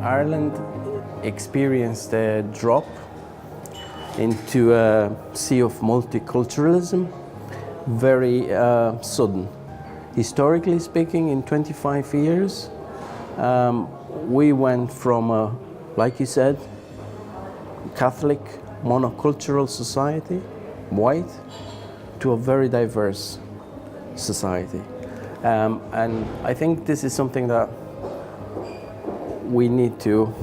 Ireland experienced a drop into a sea of multiculturalism, very sudden. Historically speaking, in 25 years, we went from, like you said, Catholic monocultural society, white, to a very diverse society. And I think this is something that we need to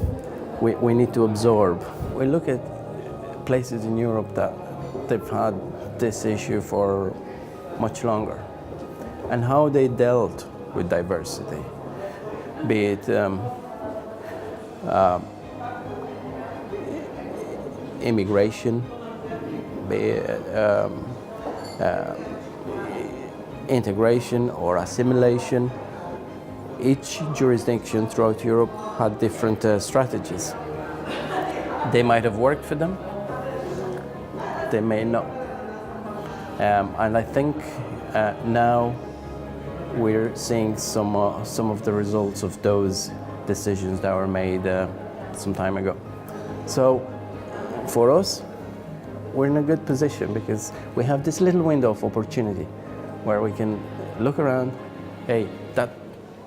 absorb. We look at places in Europe that they've had this issue for much longer, and how they dealt with diversity, be it immigration, be it integration or assimilation. Each jurisdiction throughout Europe had different strategies. They might have worked for them, they may not. And I think now we're seeing some of the results of those decisions that were made some time ago. So for us, we're in a good position because we have this little window of opportunity where we can look around, hey, that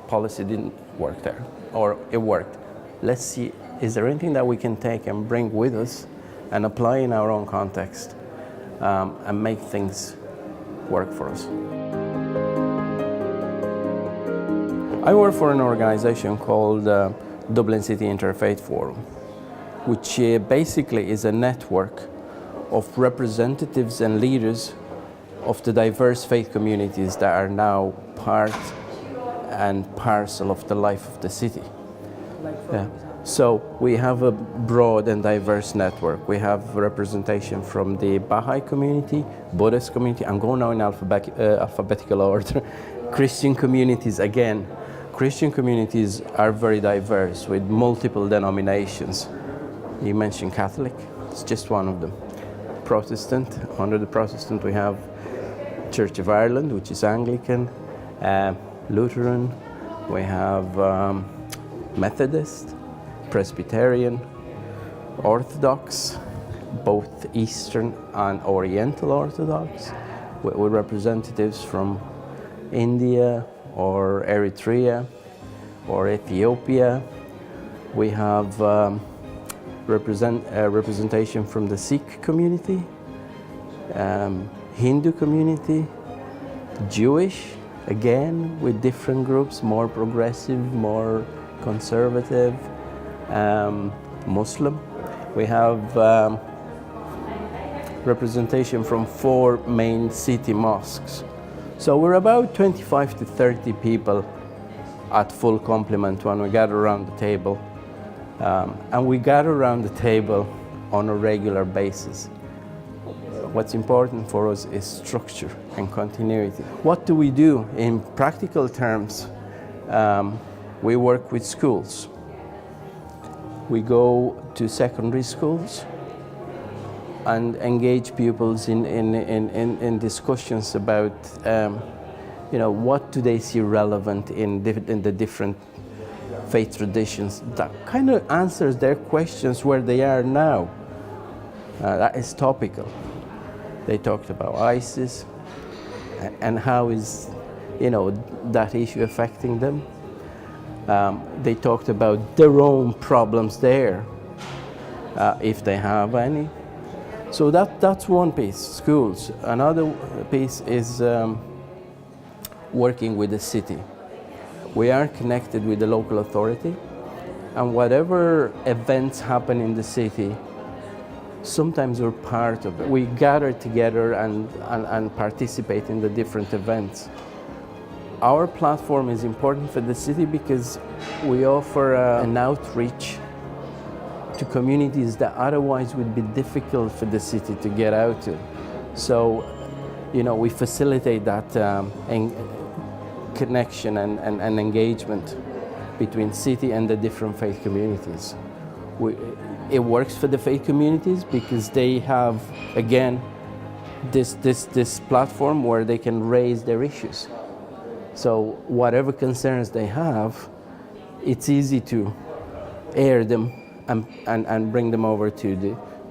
policy didn't work there, or it worked. Let's see, is there anything that we can take and bring with us and apply in our own context and make things work for us. I work for an organization called Dublin City Interfaith Forum, which basically is a network of representatives and leaders of the diverse faith communities that are now part and parcel of the life of the city. Yeah. So we have a broad and diverse network. We have representation from the Baha'i community, Buddhist community, I'm going now in alphabetical order, Christian communities again. Christian communities are very diverse with multiple denominations. You mentioned Catholic, it's just one of them. Protestant, under the Protestant we have Church of Ireland, which is Anglican, Lutheran, we have Methodist, Presbyterian, Orthodox, both Eastern and Oriental Orthodox, with representatives from India or Eritrea or Ethiopia. We have representation from the Sikh community, Hindu community, Jewish, again with different groups, more progressive, more conservative, Muslim. We have representation from 4 main city mosques. So we're about 25 to 30 people at full complement when we gather around the table. And we gather around the table on a regular basis. What's important for us is structure and continuity. What do we do in practical terms? We work with schools. We go to secondary schools and engage pupils in discussions about, what do they see relevant in the different faith traditions. That kind of answers their questions where they are now. That is topical. They talked about ISIS and how is, that issue affecting them. They talked about their own problems there, if they have any. So that's one piece, schools. Another piece is working with the city. We are connected with the local authority, and whatever events happen in the city, sometimes we're part of it. We gather together and participate in the different events. Our platform is important for the city because we offer an outreach to communities that otherwise would be difficult for the city to get out to. So, we facilitate that connection and engagement between city and the different faith communities. It works for the faith communities because they have, again, this platform where they can raise their issues. So whatever concerns they have, it's easy to air them and bring them over to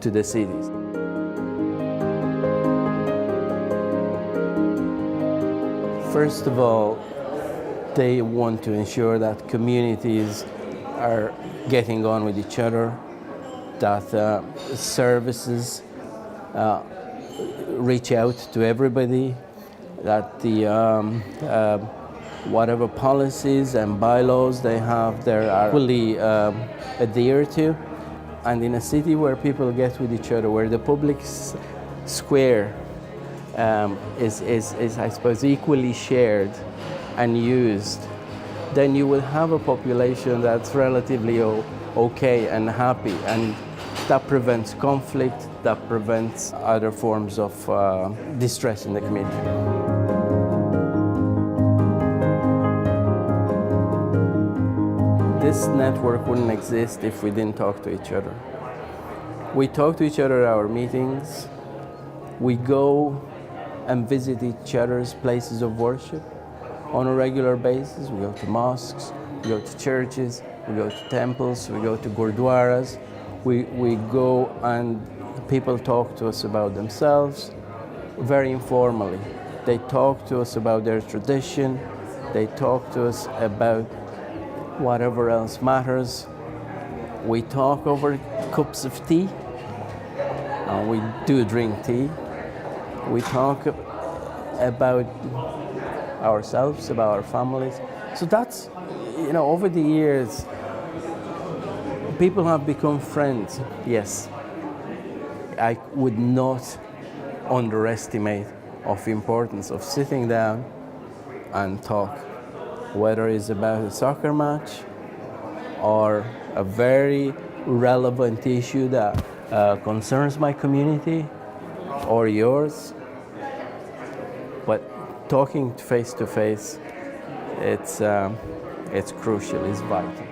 the cities. First of all, they want to ensure that communities are getting on with each other, that services reach out to everybody, that the whatever policies and bylaws they have there are fully adhered to. And in a city where people get with each other, where the public square is, I suppose, equally shared and used, then you will have a population that's relatively okay and happy, and that prevents conflict, that prevents other forms of distress in the community. This network wouldn't exist if we didn't talk to each other. We talk to each other at our meetings. We go and visit each other's places of worship on a regular basis. We go to mosques, we go to churches, we go to temples, we go to gurdwaras. We go and people talk to us about themselves very informally. They talk to us about their tradition. They talk to us about whatever else matters. We talk over cups of tea. We do drink tea. We talk about ourselves, about our families. So that's, over the years, people have become friends. Yes, I would not underestimate the importance of sitting down and talk, whether it's about a soccer match or a very relevant issue that concerns my community or yours. But talking face to face, it's crucial, it's vital.